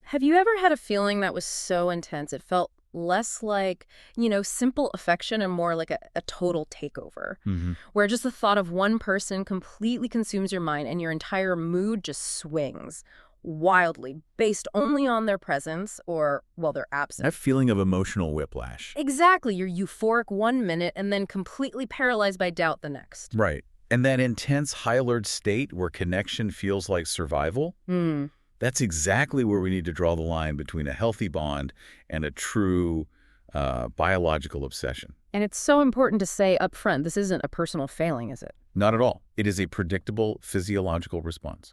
Have you ever had a feeling that was so intense it felt less like, simple affection and more like a total takeover, Hmm. where just the thought of one person completely consumes your mind and your entire mood just swings wildly based only on their presence or, well, their That absence? feeling of emotional whiplash. Exactly. You're euphoric one minute and then completely paralyzed by doubt the next. Right. And that intense high alert state where connection feels like survival, Hmm. that's exactly where we need to draw the line between a healthy bond and a true biological obsession. And it's so important to say up front, this isn't a personal failing, is it? Not at all. It is a predictable physiological response.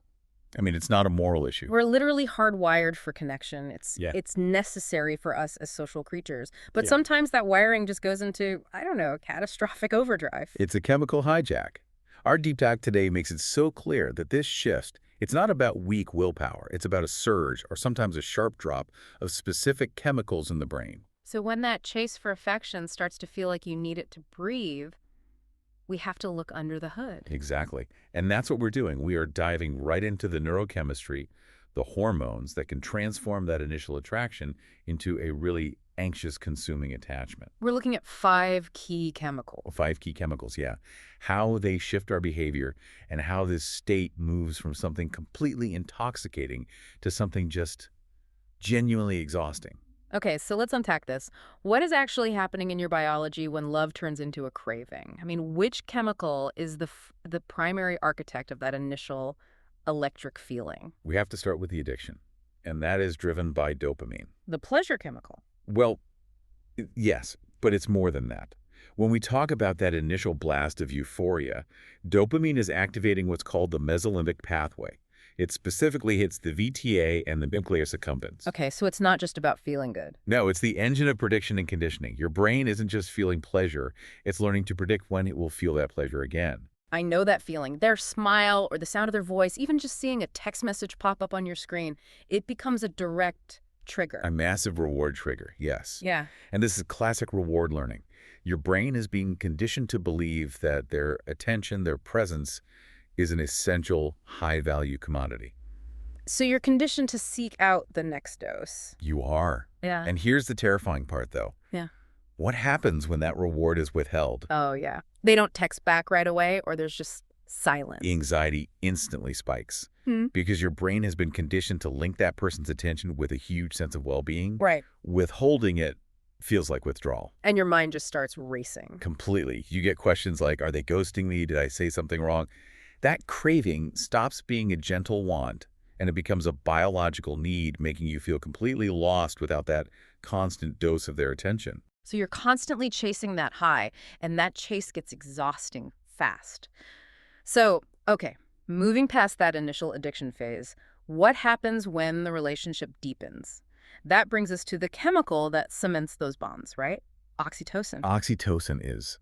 I mean, it's not a moral issue. We're literally hardwired for connection. It's Yeah. it's necessary for us as social creatures. But Yeah. sometimes that wiring just goes into, I don't know, catastrophic overdrive. It's a chemical hijack. Our deep dive today makes it so clear that this shift, it's not about weak willpower. It's about a surge or sometimes a sharp drop of specific chemicals in the brain. So when that chase for affection starts to feel like you need it to breathe, we have to look under the hood. Exactly. And that's what we're doing. We are diving right into the neurochemistry, the hormones that can transform that initial attraction into a really anxious consuming attachment. We're looking at 5 key chemicals. 5 key chemicals, yeah. How they shift our behavior and how this state moves from something completely intoxicating to something just genuinely exhausting. Okay, so let's unpack this. What is actually happening in your biology when love turns into a craving? I mean, which chemical is the primary architect of that initial electric feeling? We have to start with the addiction, and that is driven by dopamine. The pleasure chemical. Well, yes, but it's more than that. When we talk about that initial blast of euphoria, dopamine is activating what's called the mesolimbic pathway. It specifically hits the VTA and the nucleus accumbens. Okay, so it's not just about feeling good. No, it's the engine of prediction and conditioning. Your brain isn't just feeling pleasure, it's learning to predict when it will feel that pleasure again. I know that feeling. Their smile or the sound of their voice, even just seeing a text message pop up on your screen, it becomes a direct trigger. A massive reward trigger, yes. Yeah. And this is classic reward learning. Your brain is being conditioned to believe that their attention, their presence, is an essential, high-value commodity. So you're conditioned to seek out the next dose. You are. Yeah. And here's the terrifying part, though. Yeah. What happens when that reward is withheld? Oh, yeah. They don't text back right away, or there's just silence. Anxiety instantly spikes because your brain has been conditioned to link that person's attention with a huge sense of well-being. Right. Withholding it feels like withdrawal. And your mind just starts racing. Completely. You get questions like, are they ghosting me? Did I say something wrong? That craving stops being a gentle want, and it becomes a biological need, making you feel completely lost without that constant dose of their attention. So you're constantly chasing that high, and that chase gets exhausting fast. So, okay, moving past that initial addiction phase, what happens when the relationship deepens? That brings us to the chemical that cements those bonds, right? Oxytocin. Oxytocin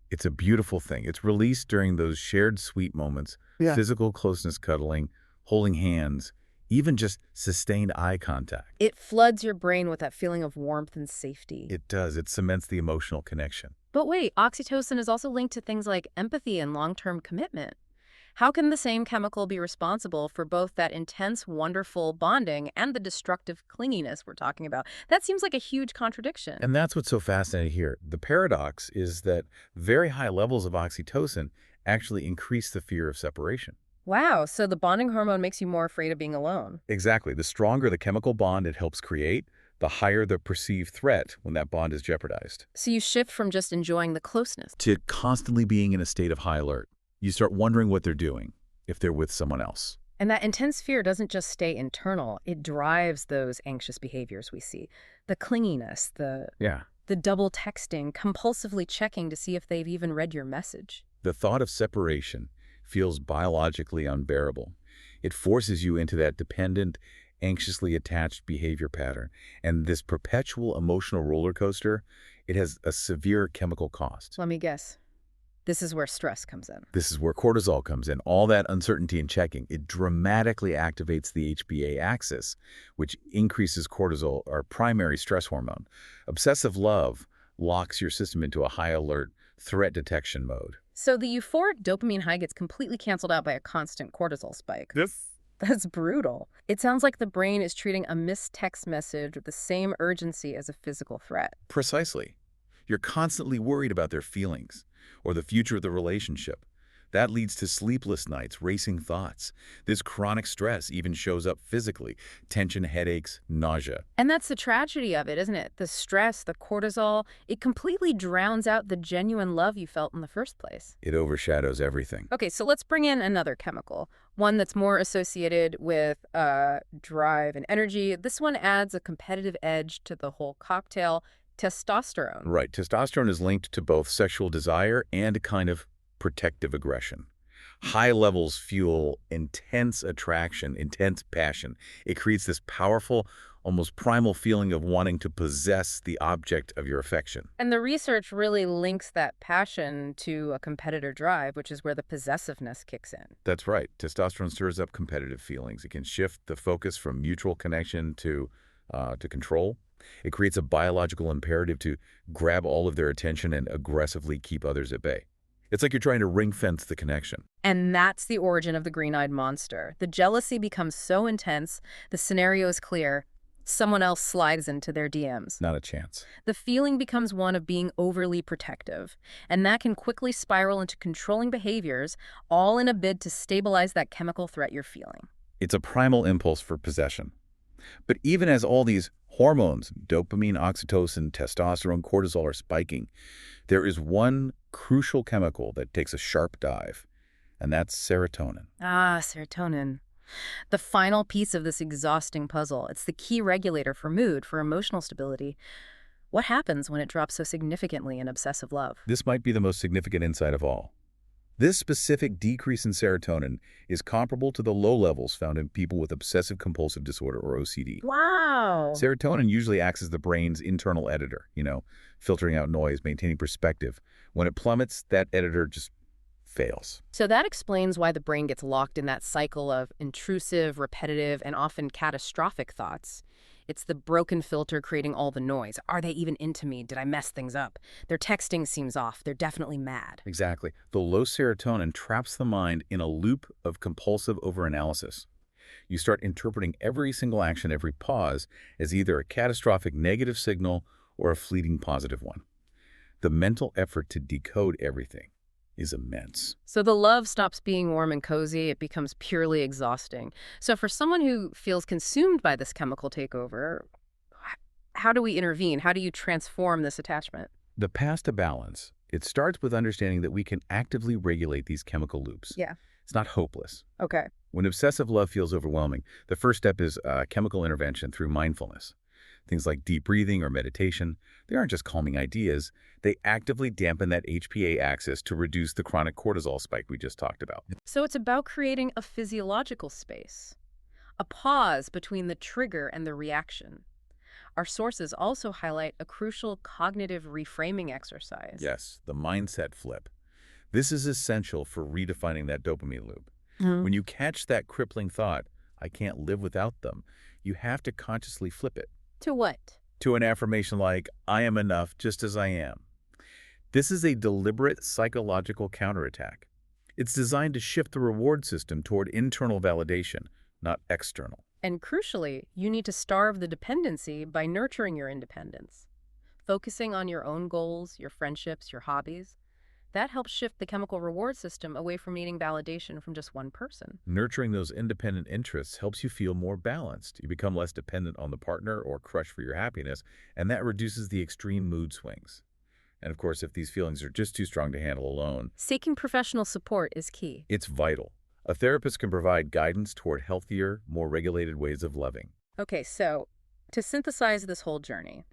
it's a beautiful thing. It's released during those shared sweet moments, physical closeness, cuddling, holding hands, even just sustained eye contact. It floods your brain with that feeling of warmth and safety. It does. It cements the emotional connection. But wait, oxytocin is also linked to things like empathy and long-term commitment. How can the same chemical be responsible for both that intense, wonderful bonding and the destructive clinginess we're talking about? That seems like a huge contradiction. And that's what's so fascinating here. The paradox is that very high levels of oxytocin actually increase the fear of separation. Wow, so the bonding hormone makes you more afraid of being alone. Exactly. The stronger the chemical bond it helps create, the higher the perceived threat when that bond is jeopardized. So you shift from just enjoying the closeness To constantly being in a state of high alert. You start wondering what they're doing, if they're with someone else. And that intense fear doesn't just stay internal. It drives those anxious behaviors we see. The clinginess, the double texting, compulsively checking to see if they've even read your message. The thought of separation feels biologically unbearable. It forces you into that dependent, anxiously attached behavior pattern. And this perpetual emotional roller coaster, it has a severe chemical cost. Let me guess. This is where stress comes in. This is where cortisol comes in. All that uncertainty in checking, it dramatically activates the HPA axis, which increases cortisol, our primary stress hormone. Obsessive love locks your system into a high alert threat detection mode. So the euphoric dopamine high gets completely canceled out by a constant cortisol spike. This That's brutal. It sounds like the brain is treating a missed text message with the same urgency as a physical threat. Precisely. You're constantly worried about their feelings or the future of the relationship. That leads to sleepless nights, racing thoughts. This chronic stress even shows up physically: tension, headaches, nausea. And that's the tragedy of it, isn't it? The stress, the cortisol, it completely drowns out the genuine love you felt in the first place. It overshadows everything. Okay, so let's bring in another chemical, one that's more associated with drive and energy. This one adds a competitive edge to the whole cocktail: testosterone. Right. Testosterone is linked to both sexual desire and a kind of protective aggression. High levels fuel intense attraction, intense passion. It creates this powerful, almost primal feeling of wanting to possess the object of your affection. And the research really links that passion to a competitor drive, which is where the possessiveness kicks in. That's right. Testosterone stirs up competitive feelings. It can shift the focus from mutual connection to control. It creates a biological imperative to grab all of their attention and aggressively keep others at bay. It's like you're trying to ring-fence the connection. And that's the origin of the green-eyed monster. The jealousy becomes so intense, the scenario is clear. Someone else slides into their DMs. Not a chance. The feeling becomes one of being overly protective, and that can quickly spiral into controlling behaviors, all in a bid to stabilize that chemical threat you're feeling. It's a primal impulse for possession. But even as all these hormones, dopamine, oxytocin, testosterone, cortisol are spiking, there is one crucial chemical that takes a sharp dive, and that's serotonin. Ah, serotonin. The final piece of this exhausting puzzle. It's the key regulator for mood, for emotional stability. What happens when it drops so significantly in obsessive love? This might be the most significant insight of all. This specific decrease in serotonin is comparable to the low levels found in people with obsessive-compulsive disorder, or OCD. Wow. Serotonin usually acts as the brain's internal editor, filtering out noise, maintaining perspective. When it plummets, that editor just fails. So that explains why the brain gets locked in that cycle of intrusive, repetitive, and often catastrophic thoughts. It's the broken filter creating all the noise. Are they even into me? Did I mess things up? Their texting seems off. They're definitely mad. Exactly. The low serotonin traps the mind in a loop of compulsive overanalysis. You start interpreting every single action, every pause, as either a catastrophic negative signal or a fleeting positive one. The mental effort to decode everything is immense. So the love stops being warm and cozy. It becomes purely exhausting. So for someone who feels consumed by this chemical takeover, how do we intervene? How do you transform this attachment? The path to balance, it starts with understanding that we can actively regulate these chemical loops. Yeah. It's not hopeless. Okay. When obsessive love feels overwhelming, the first step is chemical intervention through mindfulness. Things like deep breathing or meditation, they aren't just calming ideas, they actively dampen that HPA axis to reduce the chronic cortisol spike we just talked about. So it's about creating a physiological space, a pause between the trigger and the reaction. Our sources also highlight a crucial cognitive reframing exercise. Yes, the mindset flip. This is essential for redefining that dopamine loop. Mhm. When you catch that crippling thought, I can't live without them, you have to consciously flip it To what? to an affirmation like, I am enough just as I am. This is a deliberate psychological counterattack. It's designed to shift the reward system toward internal validation, not external. And crucially, you need to starve the dependency by nurturing your independence. Focusing on your own goals, your friendships, your hobbies, that helps shift the chemical reward system away from needing validation from just one person. Nurturing those independent interests helps you feel more balanced. You become less dependent on the partner or crush for your happiness, and that reduces the extreme mood swings. And of course, if these feelings are just too strong to handle alone, Seeking professional support is key. it's vital. A therapist can provide guidance toward healthier, more regulated ways of loving. Okay, so to synthesize this whole journey,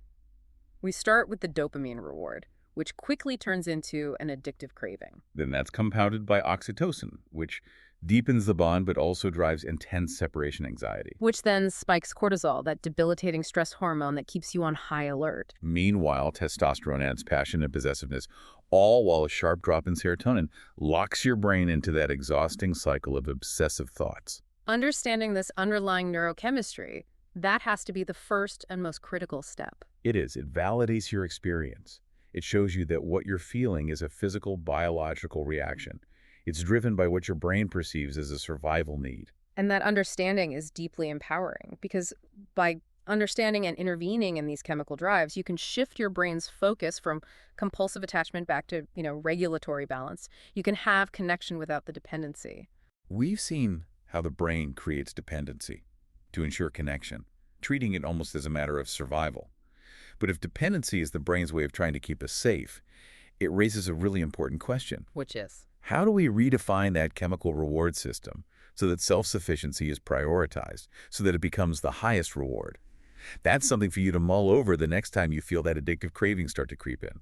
we start with the dopamine reward, which quickly turns into an addictive craving. Then that's compounded by oxytocin, which deepens the bond but also drives intense separation anxiety. Which then spikes cortisol, that debilitating stress hormone that keeps you on high alert. Meanwhile, testosterone adds passion and possessiveness, all while a sharp drop in serotonin locks your brain into that exhausting cycle of obsessive thoughts. Understanding this underlying neurochemistry, that has to be the first and most critical step. It is. It validates your experience. It shows you that what you're feeling is a physical, biological reaction. It's driven by what your brain perceives as a survival need. And that understanding is deeply empowering because by understanding and intervening in these chemical drives, you can shift your brain's focus from compulsive attachment back to, regulatory balance. You can have connection without the dependency. We've seen how the brain creates dependency to ensure connection, treating it almost as a matter of survival. But if dependency is the brain's way of trying to keep us safe, it raises a really important question. Which is? How do we redefine that chemical reward system so that self-sufficiency is prioritized, so that it becomes the highest reward? That's something for you to mull over the next time you feel that addictive cravings start to creep in.